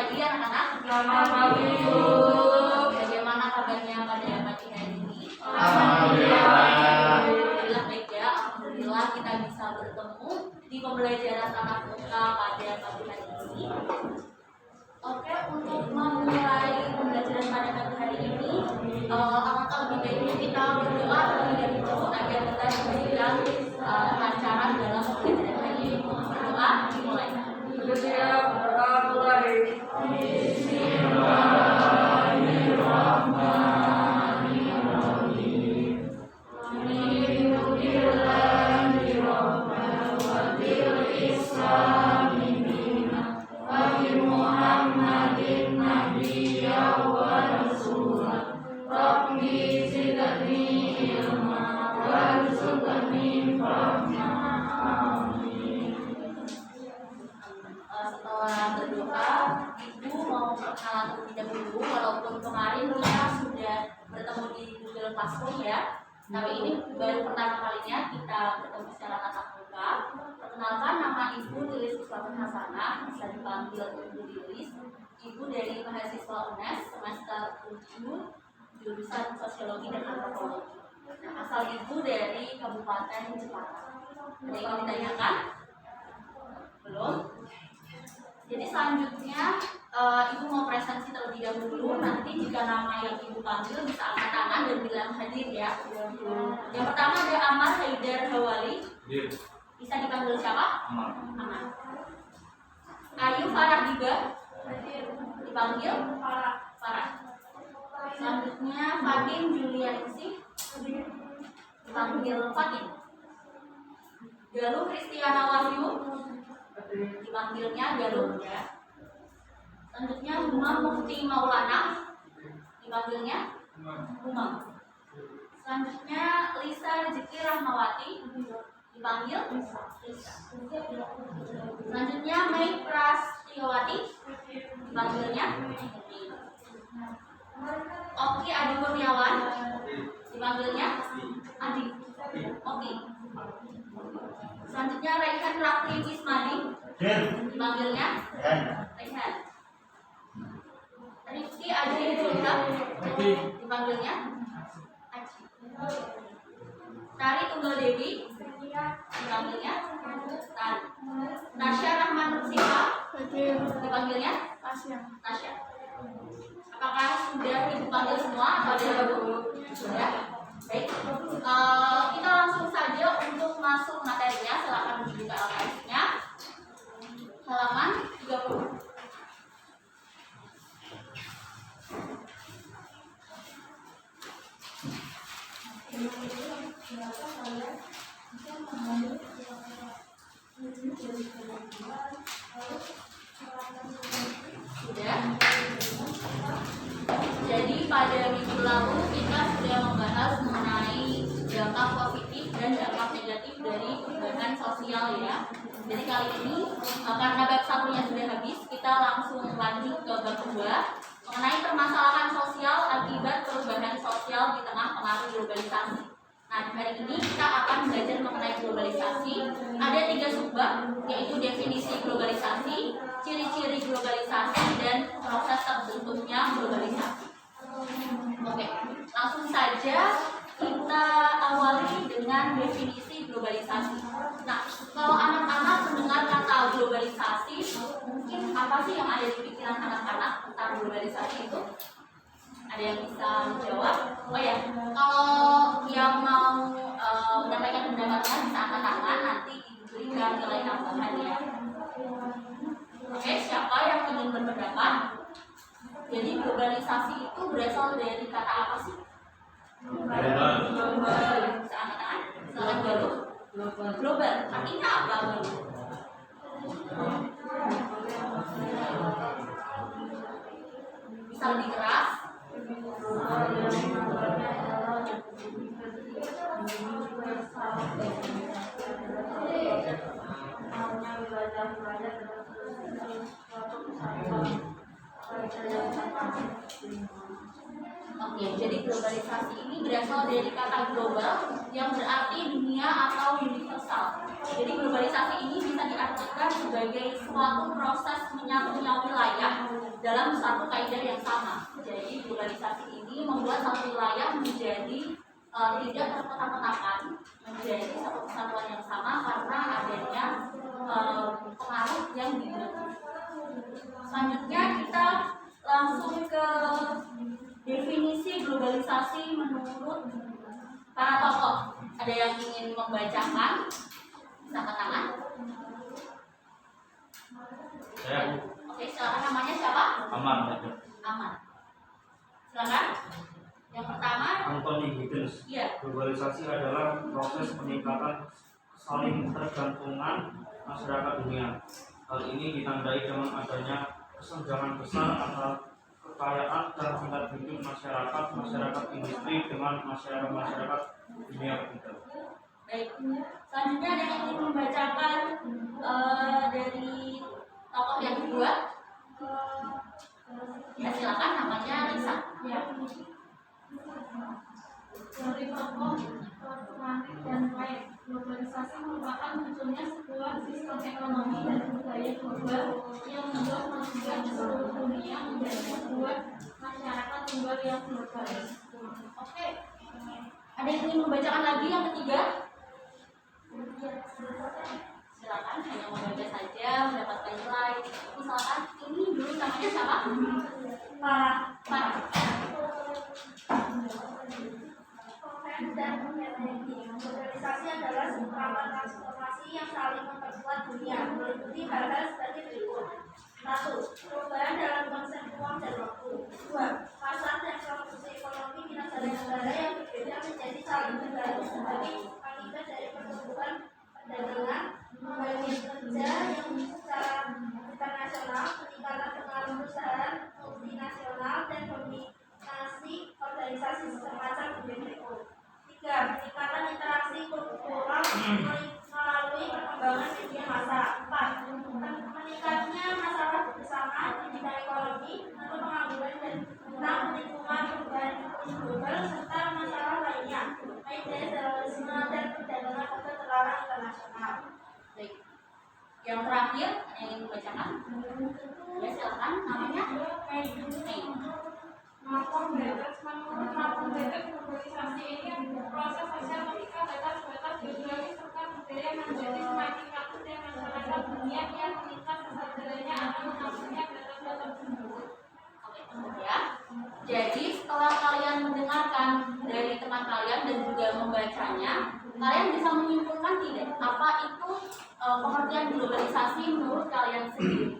pagi anak-anak. Selamat pagi, Bu. Bagaimana kabarnya pada pagi hari ini? Alhamdulillah. Baik ya, alhamdulillah kita bisa bertemu di pembelajaran tatap muka pada pagi hari ini. Oke, untuk memulai pembelajaran pada pagi hari ini, alangkah lebih baiknya kita berdoa terlebih dahulu agar kita diberikan kelancaran dalam pembelajaran hari ini. Berdoa dimulai. Siap, berdoa mulai. Setelah berdoa, Ibu mau perkenalan terlebih dahulu. Walaupun kemarin kita sudah bertemu di Google Classroom ya, tapi ini baru pertama kalinya kita bertemu secara tatap muka. Perkenalkan, nama Ibu Lilis Iswatun Hasanah, bisa dipanggil Ibu Lilis. Ibu dari mahasiswa UNES semester 7 jurusan Sosiologi dan Antropologi. Nah, asal Ibu dari Kabupaten Jepara. Ada yang mau ditanyakan? Belum? Jadi selanjutnya Ibu mau presentasi terlebih dahulu. Nanti jika nama yang Ibu panggil bisa angkat tangan dan bilang hadir ya. Yang pertama ada Ahmad Haidar Hawali. Bisa dipanggil siapa? Ahmad. Ayu Farah Diba. Dipanggil Farah. Selanjutnya Fatin Julianingsih. Dipanggil Fatin. Galuh Kristiana Wahyu. Dipanggilnya Galuh ya. Selanjutnya Humam Mufti Maulana. Dipanggilnya Humam. Selanjutnya Lisa Rezeki Rahmawati. Dipanggil Lisa. Selanjutnya Mei Prastiawati. Dipanggilnya Oki Adi Kurniawan. Dipanggilnya Adi. Oki. Selanjutnya Raihan Rafli Wismadi. Dipanggilnya Raihan. Rifki Aji Julka. Dipanggilnya Aji. Tari Tunggal Dewi. Dipanggilnya Tari. Tasya Rahman Nursifa. Dipanggilnya Tasya. Apakah sudah Ibu panggil semua atau ada yang baru? Sudah. Baik. Kita langsung saja untuk masuk materinya. Silakan dibuka LKS-nya. Halaman 30. Sudah. Jadi pada minggu lalu kita sudah membahas mengenai dampak positif dan dampak negatif dari perubahan sosial ya. Jadi kali ini karena bab satunya sudah habis, kita langsung lanjut ke bab 2 mengenai permasalahan sosial akibat perubahan sosial di tengah pengaruh globalisasi. Nah, hari ini kita akan belajar mengenai globalisasi. Ada 3 subbab, yaitu definisi globalisasi, ciri-ciri globalisasi, dan proses terbentuknya globalisasi. Oke, langsung saja kita awali dengan definisi globalisasi. Nah, kalau anak-anak mendengar kata globalisasi, mungkin apa sih yang ada di pikiran anak-anak tentang globalisasi itu? Ada yang bisa menjawab? Oh ya, kalau yang mau menyampaikan pendapatnya bisa angkat tangan, nanti diberikan nilai tambahan ya. Oke, siapa yang ingin berpendapat? Jadi globalisasi itu berasal dari kata apa sih? Global. Bisa angkat tangan? Silakan dulu. Global. Artinya apa dulu? Bisa lebih keras? Oke, Oke, jadi globalisasi ini berasal dari kata global yang berarti dunia atau universal. Jadi globalisasi ini bisa diartikan sebagai suatu proses menyatunya wilayah dalam satu kaidah yang sama. Jadi globalisasi ini membuat satu wilayah menjadi tidak terkotak-kotakan, menjadi satu kesatuan yang sama karena adanya pengaruh yang dimiliki. Selanjutnya kita langsung ke definisi globalisasi menurut para tokoh. Ada yang ingin membacakan? Bisa angkat tangan. Saya Oke, silakan. Namanya siapa? Aman. Aman. Silakan. Yang pertama, Anthony Giddens. iya. Globalisasi adalah proses peningkatan saling tergantungan masyarakat dunia. Hal ini ditandai dengan adanya kesenjangan besar antara kekayaan dan tingkat hidup masyarakat industri dengan masyarakat dunia ketiga. Baik. Selanjutnya ada yang ingin membacakan dari tokoh yang kedua? Ya, silakan. Namanya Lisa. Ya. Dari tokoh Marx dan Weber, globalisasi merupakan munculnya sebuah sistem ekonomi dan budaya global yang membuat manusia di seluruh dunia menjadi sebuah masyarakat tunggal yang global. Oke. Ada yang ingin membacakan lagi yang ketiga? Silakan, hanya membaca saja, mendapatkan nilai. Misalkan ini dulu namanya siapa? Farah. Dan globalisasi adalah sebuah transformasi yang saling memperkuat dunia, meliputi hal-hal sebagai berikut. 1. Perubahan dalam konsep uang dan waktu. 2. Pasar dan produksi ekonomi di negara-negara yang berbeda menjadi saling bergantung sebagai akibat dari pertumbuhan perdagangan, pembagian kerja yang secara internasional, peningkatan pengaruh perusahaan multinasional, dan dominasi organisasi semacam WTO. 3. Peningkatan interaksi kultural melalui perkembangan media massa. 4. Meningkatnya masalah bersama di bidang ekonomi, lalu pengangguran dan tentang lingkungan perubahan global serta masalah lainnya, baik dari terorisme dan perdagangan obat terlarang internasional. Baik. Yang terakhir, ada yang ingin membacakan? Ya, silakan. Namanya? Mei. Malcolm Babbage, menurut Malcolm Babbage, globalisasi ini proses sosial ketika batas-batas geografis serta budaya menjadi semakin takut dan masyarakat dunia yang meningkat kesadarannya akan mengaturnya batas-batas tersebut. Oke, kemudian. Jadi setelah kalian mendengarkan dari teman kalian dan juga membacanya, kalian bisa menyimpulkan tidak apa itu pengertian globalisasi menurut kalian sendiri?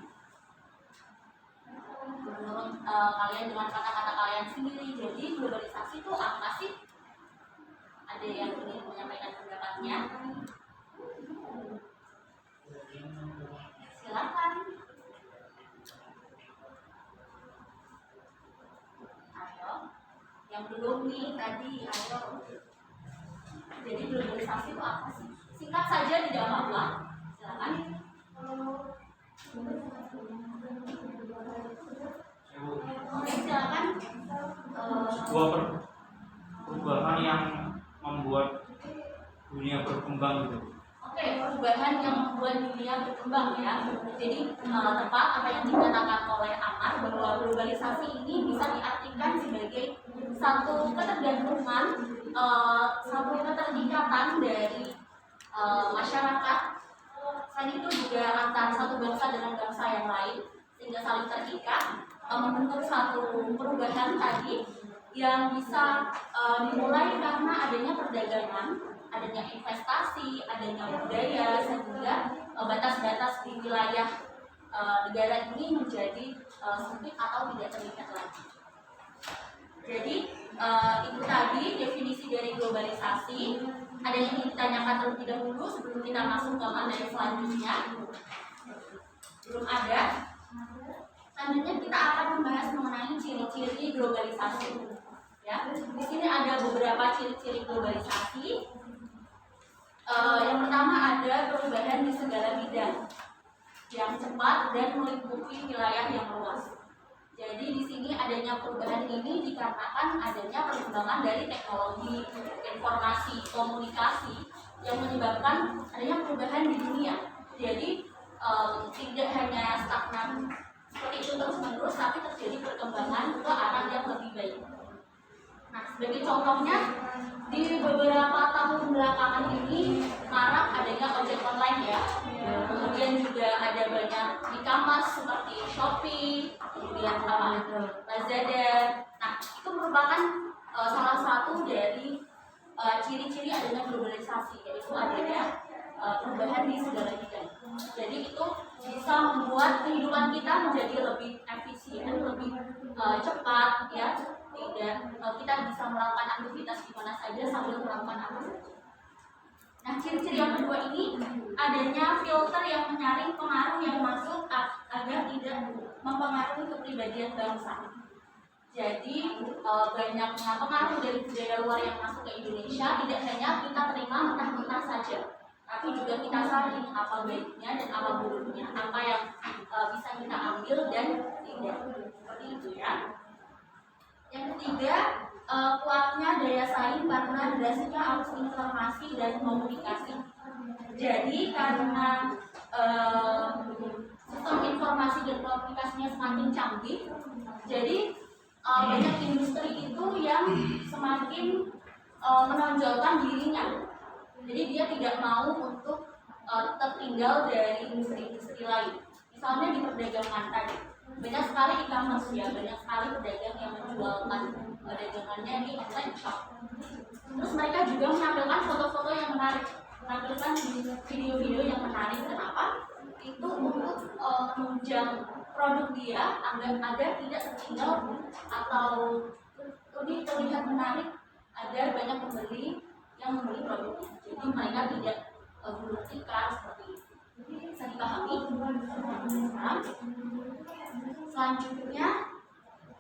Menurut kalian dengan kata-kata kalian sendiri, jadi globalisasi itu apa sih? Ada yang ingin menyampaikan pendapatnya? Silakan. Ayo, yang belum nih tadi, ayo. Jadi globalisasi itu apa sih? Singkat saja, tidak apa-apa. Silakan. Oke, silakan. Sebuah perubahan yang membuat dunia berkembang gitu. Oke, perubahan yang membuat dunia berkembang ya. Jadi tepat apa yang dikatakan oleh Amar bahwa globalisasi ini bisa diartikan sebagai satu ketergantungan, satu keterikatan dari masyarakat. Selain itu juga antara satu bangsa dengan bangsa yang lain sehingga saling terikat, membentuk satu perubahan tadi yang bisa dimulai karena adanya perdagangan, adanya investasi, adanya budaya, sehingga batas-batas di wilayah negara ini menjadi sempit atau tidak terikat lagi. Jadi itu tadi definisi dari globalisasi. Ada yang ingin ditanyakan terlebih dahulu sebelum kita masuk ke materi selanjutnya? Belum ada? Selanjutnya kita akan membahas mengenai ciri-ciri globalisasi. Ya, di sini ada beberapa ciri-ciri globalisasi. Yang pertama ada perubahan di segala bidang yang cepat dan meliputi wilayah yang luas. Jadi di sini adanya perubahan ini dikarenakan adanya perkembangan dari teknologi, informasi, komunikasi yang menyebabkan adanya perubahan di dunia. Jadi tidak hanya stagnan seperti itu terus-menerus, tapi terjadi perkembangan ke arah yang lebih baik. Nah, sebagai contohnya, di beberapa tahun belakangan ini marak adanya ojek online ya. Kemudian juga ada banyak e-commerce seperti Shopee, kemudian Lazada. Nah, itu merupakan salah satu dari ciri-ciri adanya globalisasi, yaitu adanya perubahan di segala bidang. Jadi itu bisa membuat kehidupan kita menjadi lebih efisien, lebih cepat ya. Tidak, kita bisa melakukan aktivitas di mana saja sambil melakukan apa saja. Nah, ciri-ciri yang kedua ini adanya filter yang menyaring pengaruh yang masuk agar tidak mempengaruhi kepribadian bangsa. Jadi banyaknya pengaruh dari budaya luar yang masuk ke Indonesia tidak hanya kita terima mentah-mentah saja, tapi juga kita saring apa baiknya dan apa buruknya, apa yang bisa kita ambil dan tidak. Seperti itu ya. Yang ketiga, kuatnya daya saing karena derasnya arus informasi dan komunikasi. Jadi karena sistem informasi dan komunikasinya semakin canggih, jadi banyak industri itu yang semakin menonjolkan dirinya. Jadi dia tidak mau untuk tertinggal dari industri-industri lain. Misalnya di perdagangan tadi, banyak sekali e-commerce ya, banyak sekali pedagang yang menjualkan dagangannya di online shop. Terus mereka juga menampilkan foto-foto yang menarik, menampilkan video-video yang menarik. Kenapa? Itu untuk menunjang produk dia agar tidak tertinggal atau lebih terlihat menarik, agar banyak pembeli yang membeli produknya. Jadi mereka tidak gulung tikar seperti itu. Bisa dipahami? Selanjutnya,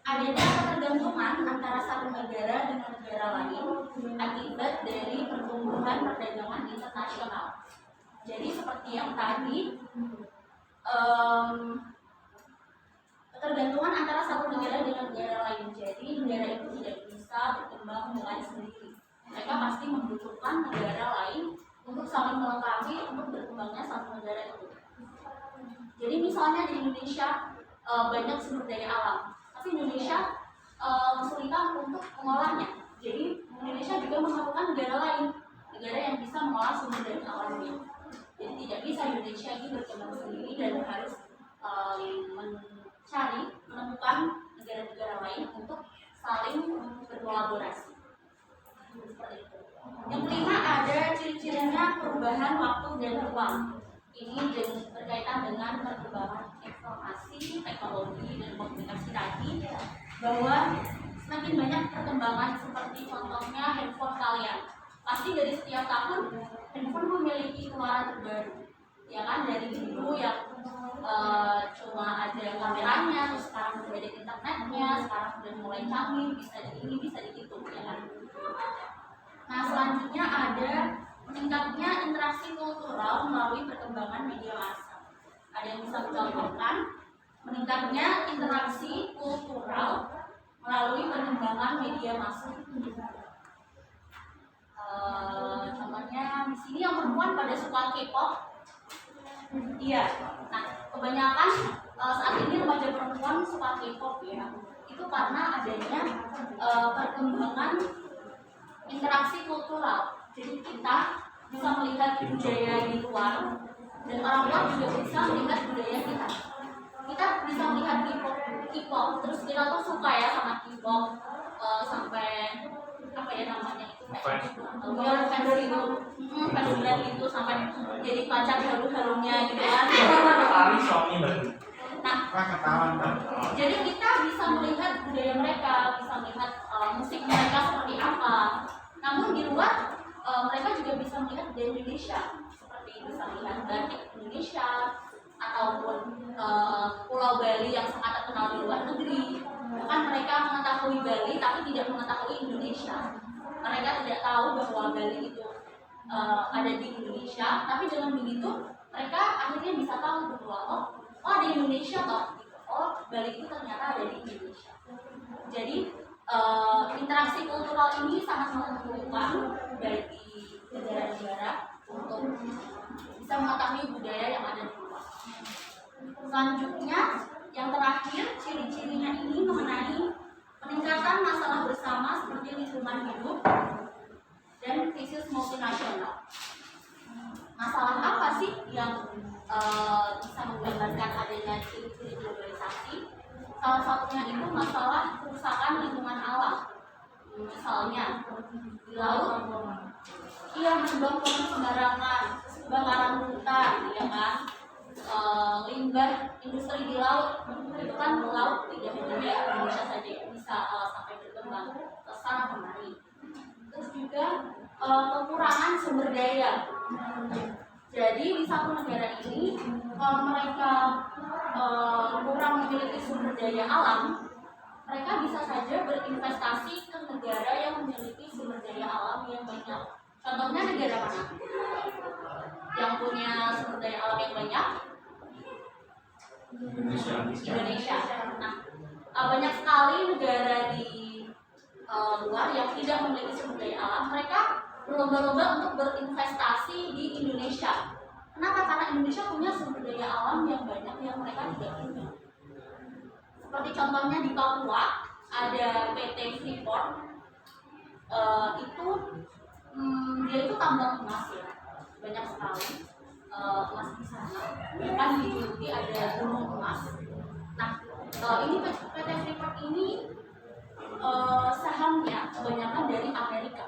adanya ketergantungan antara satu negara dengan negara lain akibat dari pertumbuhan perdagangan internasional. Jadi seperti yang tadi, ketergantungan antara satu negara dengan negara lain. Jadi negara itu tidak bisa berkembang dengan sendiri. Mereka pasti membutuhkan negara lain untuk saling melengkapi untuk berkembangnya satu negara itu. Jadi misalnya di Indonesia banyak sumber daya alam, tapi Indonesia kesulitan untuk mengolahnya. Jadi Indonesia juga memerlukan negara lain, negara yang bisa mengolah sumber daya alamnya. Jadi tidak bisa Indonesia ini berkembang sendiri dan harus menemukan negara-negara lain untuk saling berkolaborasi. Seperti itu. Yang kelima, ada ciri-cirinya perubahan waktu dan ruang. Ini berkaitan dengan perkembangan informasi, teknologi, dan komunikasi tadi, bahwa semakin banyak perkembangan seperti contohnya handphone kalian. Pasti dari setiap tahun handphone memiliki keluaran terbaru, ya kan, dari dulu yang cuma ada kameranya, terus sekarang sudah ada internetnya, sekarang sudah mulai canggih, bisa di ini, bisa di itu, ya kan. Nah, selanjutnya ada meningkatnya interaksi kultural melalui perkembangan media massa. Ada yang bisa dicontohkan? Meningkatnya interaksi kultural melalui perkembangan media massa. Contohnya di sini yang perempuan pada suka K-pop. Iya. Nah, kebanyakan saat ini remaja perempuan suka K-pop ya. Itu karena adanya perkembangan interaksi kultural. Jadi kita bisa melihat budaya di luar, dan orang luar juga bisa melihat budaya kita. Kita bisa melihat K-pop, terus kita tuh suka ya sama K-pop, sampai apa ya namanya itu, fans itu sampai jadi pacar halu-halunya gitu kan. Nah, jadi kita bisa melihat budaya mereka, bisa melihat musik mereka seperti apa. Namun di luar mereka juga bisa melihat budaya Indonesia, seperti bisa melihat batik Indonesia ataupun Pulau Bali yang sangat terkenal di luar negeri. Bahkan mereka mengetahui Bali tapi tidak mengetahui Indonesia. Mereka tidak tahu bahwa Bali itu ada di Indonesia, tapi dengan begitu mereka akhirnya bisa tahu bahwa oh di Indonesia toh, oh Bali itu ternyata ada di Indonesia. Jadi interaksi kultural ini sangat menguntungkan bagi negara-negara untuk bisa mengetahui budaya yang ada di luar. Selanjutnya, yang terakhir, ciri-cirinya ini mengenai peningkatan masalah bersama seperti lingkungan hidup dan krisis multinasional. Masalah apa sih yang bisa menggambarkan adanya ciri-ciri globalisasi? Salah satunya itu masalah kerusakan lingkungan alam. Misalnya di laut, membuang pohon sembarangan, kebakaran hutan, ya kan? Limbah industri di laut, itu kan laut tidak hanya di Indonesia saja, bisa sampai berkembang ke sana kemari. Terus juga kekurangan sumber daya. Jadi di satu negara ini, kalau mereka kurang memiliki sumber daya alam, mereka bisa saja berinvestasi ke negara yang memiliki sumber daya alam yang banyak. Contohnya negara mana? Yang punya sumber daya alam yang banyak? Indonesia. Nah, banyak sekali negara di luar yang tidak memiliki sumber daya alam. Mereka berlomba-lomba untuk berinvestasi di Indonesia. Kenapa? Karena Indonesia punya sumber daya alam yang banyak yang mereka tidak punya. Seperti contohnya di Papua ada PT Freeport. Dia itu tambang emas ya, banyak sekali emas di sana. Bahkan di ada gunung emas. Nah, ini PT Freeport ini sahamnya kebanyakan dari Amerika.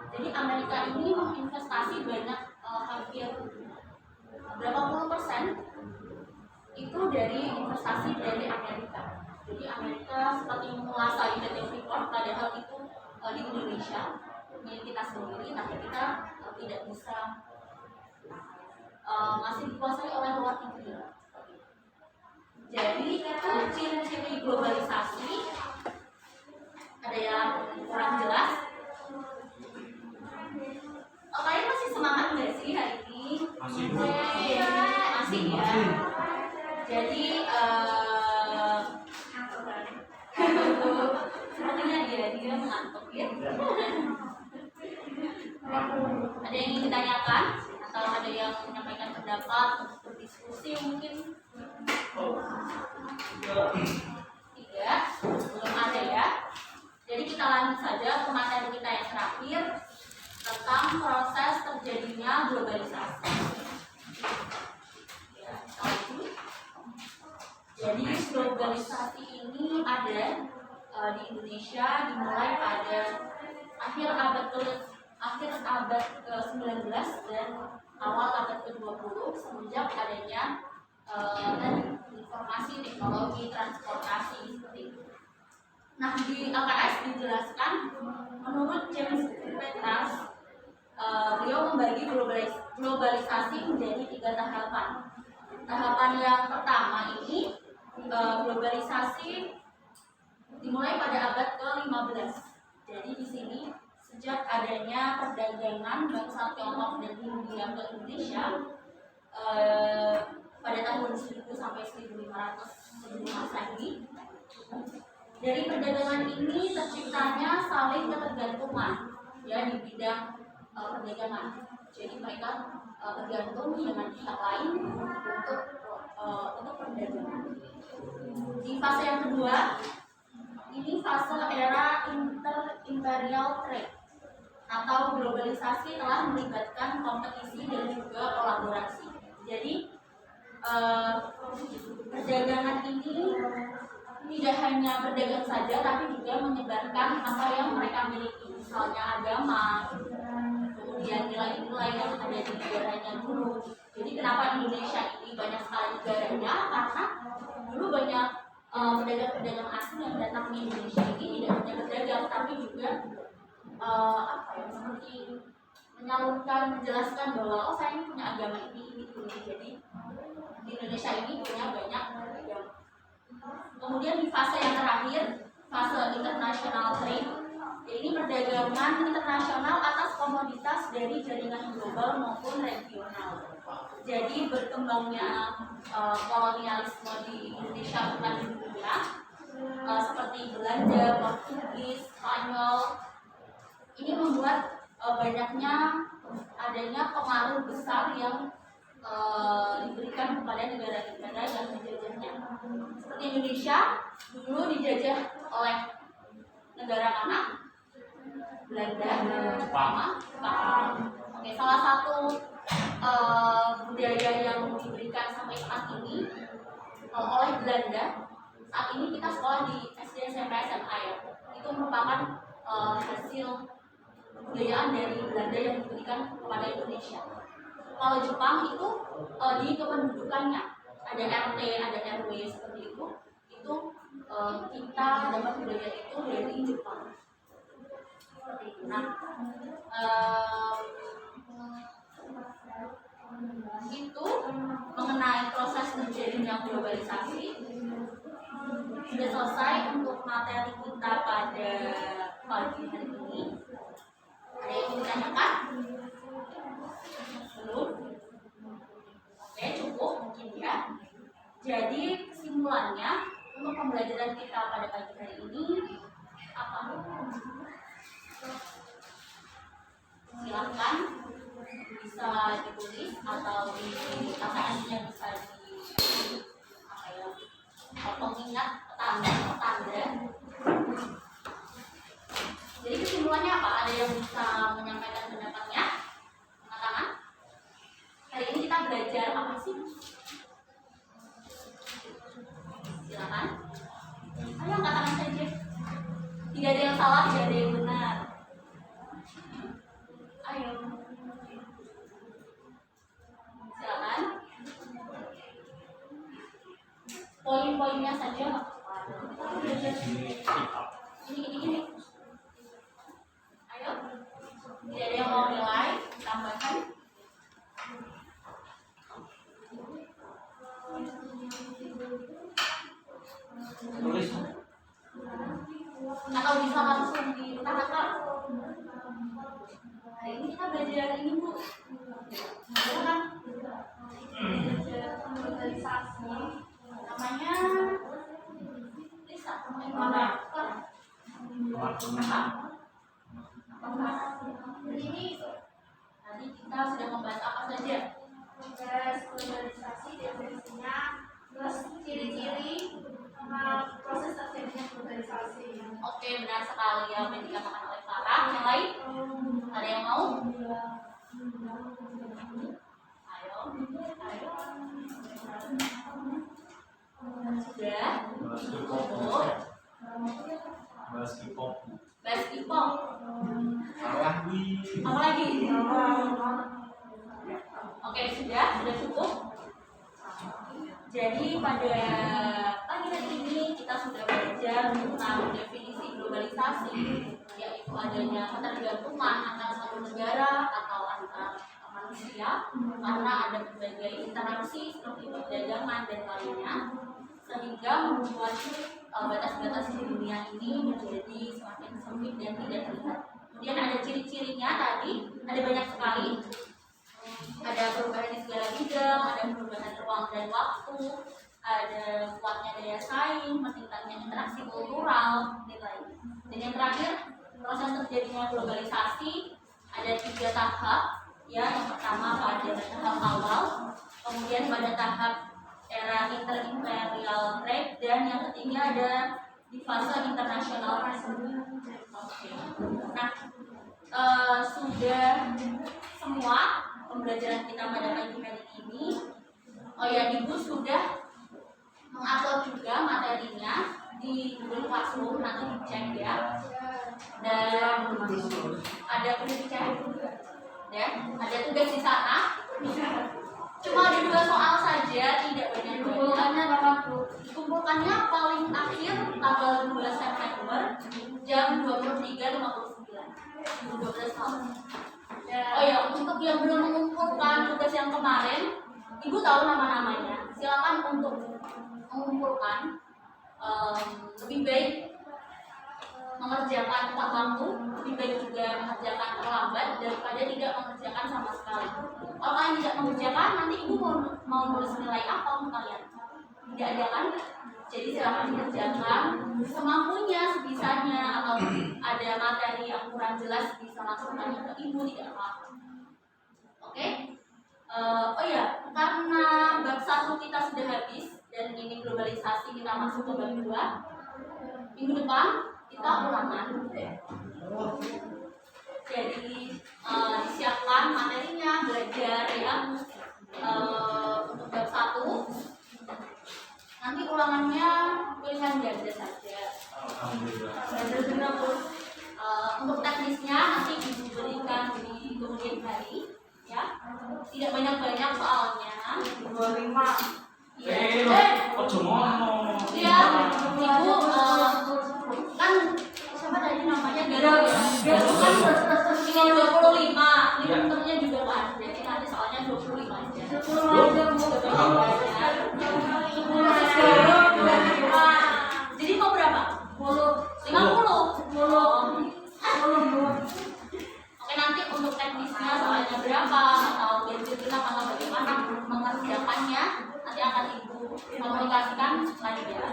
Jadi Amerika ini menginvestasi banyak, hampir berapa puluh % itu dari investasi dari Amerika. Jadi Amerika seperti menguasai PT Freeport, padahal itu di Indonesia milik kita sendiri, tapi kita tidak bisa, masih dikuasai oleh luar negeri. Jadi itu ciri-ciri globalisasi. Ada yang kurang jelas? Kalian masih semangat nggak sih hari ini? Masih. Masih ya. Jadi sepertinya dia mengantuk ya. Ada yang ingin ditanyakan atau ada yang menyampaikan pendapat untuk berdiskusi mungkin? Tidak, belum ada ya. Jadi kita lanjut saja ke materi kita yang terakhir tentang proses terjadinya globalisasi. Ya, jadi globalisasi ini ada di Indonesia dimulai pada akhir abad ke-19 dan awal abad ke-20 semenjak adanya informasi, teknologi, transportasi seperti itu. Nah, di LKS dijelaskan menurut James Petras, beliau membagi globalisasi menjadi 3 tahapan. Tahapan yang pertama ini globalisasi dimulai pada abad ke-15. Jadi di sini sejak adanya perdagangan bangsa Tiongkok dan Hindia ke Indonesia pada tahun 1000 sampai 1500 sebelum Masehi. Dari perdagangan ini terciptanya saling ketergantungan ya di bidang perdagangan. Jadi mereka bergantung dengan pihak lain untuk perdagangan. Di fase yang kedua, ini fase era inter-imperial trade atau globalisasi telah melibatkan kompetisi dan juga kolaborasi. Jadi perdagangan ini tidak hanya berdagang saja, tapi juga menyebarkan apa yang mereka miliki, misalnya agama, kemudian nilai-nilai yang ada di negaranya dulu. Jadi kenapa Indonesia ini banyak sekali negaranya? Karena dulu banyak pedagang-pedagang asing yang datang ke Indonesia ini tidak hanya berdagang, tapi juga seperti menyalurkan, menjelaskan bahwa saya ini punya agama ini. Jadi di Indonesia ini punya banyak pedagang. Kemudian di fase yang terakhir, fase international trade, ini perdagangan internasional atas komoditas dari jaringan global maupun regional. Jadi berkembangnya kolonialisme di Indonesia bukan di dunia, seperti Belanda, Portugis, Spanyol, ini membuat adanya pengaruh besar yang diberikan kepada negara-negara yang menjajahnya. Seperti Indonesia dulu dijajah oleh negara mana? Belanda, Jepang. Oke, salah satu budaya yang diberikan sampai saat ini oleh Belanda. Saat ini kita sekolah di SD, SMP, SMA ya. Itu merupakan hasil kebudayaan dari Belanda yang diberikan kepada Indonesia. Kalau Jepang itu di kependudukannya ada RT, ada RW seperti itu kita dapat budaya itu dari Jepang. Seperti itu. Nah, itu mengenai proses terjadinya globalisasi. Sudah selesai untuk materi kita pada pagi hari ini. Ada yang ingin ditanyakan? Belum? Oke, cukup mungkin ya. Jadi kesimpulannya untuk pembelajaran kita pada pagi hari ini apa? Silahkan bisa ditulis atau di KKN-nya bisa di pengingat tanda. Jadi kesimpulannya apa? Ada yang bisa menyampaikan pendapatnya? Angkat tangan. Hari ini kita belajar apa sih? Silakan. Ayo angkat tangan saja. Tidak ada yang salah, tidak ada yang benar. Ayo. Silakan. Poin-poinnya saja. Ini. Ayo. Tidak ada yang mau nilai, tambahkan. Tulis. Atau bisa langsung diutarakan. Hari ini kita belajar ini, Bu. Silakan. Belajar globalisasi. Namanya Lisa. Ini tadi kita sudah membahas apa saja? Membahas globalisasi, definisinya, terus ciri-ciri proses terjadinya globalisasi. Oke, benar sekali ya, yang dikatakan oleh Farah. Yang lain? Ada yang mau? Ayo. Sudah? Cukup. Basketball. Apa lagi? Oke, sudah cukup. Jadi pada pagi hari ini kita sudah belajar tentang definisi globalisasi, yaitu adanya ketergantungan antara satu negara atau antar manusia karena ada berbagai interaksi seperti perdagangan dan lainnya, sehingga membuat batas-batas di dunia ini menjadi semakin sempit dan tidak terlihat. Kemudian ada ciri-cirinya tadi, ada banyak sekali. Ada perubahan di segala bidang, ada perubahan ruang dan waktu, ada kuatnya daya saing, meningkatnya interaksi kultural, dan lainnya. Dan yang terakhir, proses terjadinya globalisasi ada 3 tahap. Ya, yang pertama pada tahap awal, kemudian pada tahap era inter-imperial trade, dan yang ketiga ada di fase internasional. Oke. Nah, sudah semua pembelajaran kita pada pagi hari ini. Oh ya, Ibu sudah mengupload juga materinya di Google Classroom, nanti dicek ya. Dan ada penelitian juga. Dan ada tugas di sana. Cuma ada 2 soal saja, tidak banyak. Kumpulkannya kapan, Bu? Dikumpulkannya paling akhir tanggal 2 September jam 23.59. 12 tahun. Oh ya, untuk yang belum mengumpulkan tugas yang kemarin, Ibu tahu nama-namanya. Silakan untuk mengumpulkan. Lebih baik mengerjakan tepat waktu, lebih baik juga mengerjakan terlambat. daripada tidak mengerjakan sama sekali. Kalau kalian tidak mengerjakan, nanti ibu mau nulis nilai apa untuk kalian? Tidak ada kan? Jadi silakan dikerjakan semampunya, sebisanya, atau ada materi yang kurang jelas bisa langsung tanya ke ibu, tidak apa-apa. Oke? Oh ya, karena bab 1 kita sudah habis dan ini globalisasi, kita masuk ke bab 2. Minggu depan kita ulangan. Jadi disiapkan materinya, belajar ya untuk bab 1. Nanti ulangannya pilihan ganda saja. Untuk teknisnya nanti ibu berikan di kemudian hari ya. Tidak banyak-banyak soalnya. 25. Iya, ibu kan siapa tadi namanya Galuh ya? Kan tinggal 25, ini bentuknya juga kan. Jadi nanti soalnya 25 aja. 10. Jadi mau berapa? 50. Oke, nanti untuk teknisnya soalnya berapa atau bentuknya atau bagaimana mengerjakannya nanti akan ibu komunikasikan lagi ya.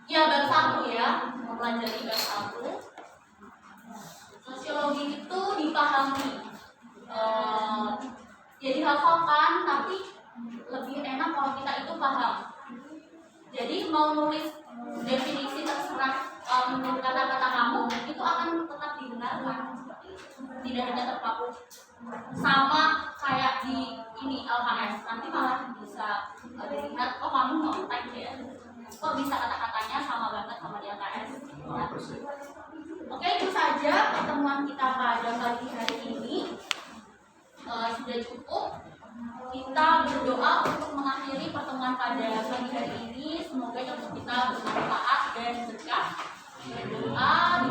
Ya, bab 1 ya, mempelajari bab 1. Sosiologi itu dipahami, ya dihafalkan, tapi lebih enak kalau kita itu paham. Jadi mau nulis definisi terserah menurut kata-kata kamu itu akan tetap didengarkan. Tidak hanya terpaku sama kayak di ini LHS, nanti malah bisa dilihat kok kamu ngontek ya, kok bisa kata-katanya sama banget sama di LHS ya. Oke, itu saja pertemuan kita pada pagi hari ini. Sudah cukup. Kita berdoa untuk mengakhiri pertemuan pada pagi hari ini. Semoga untuk kita bermanfaat dan berkah. Doa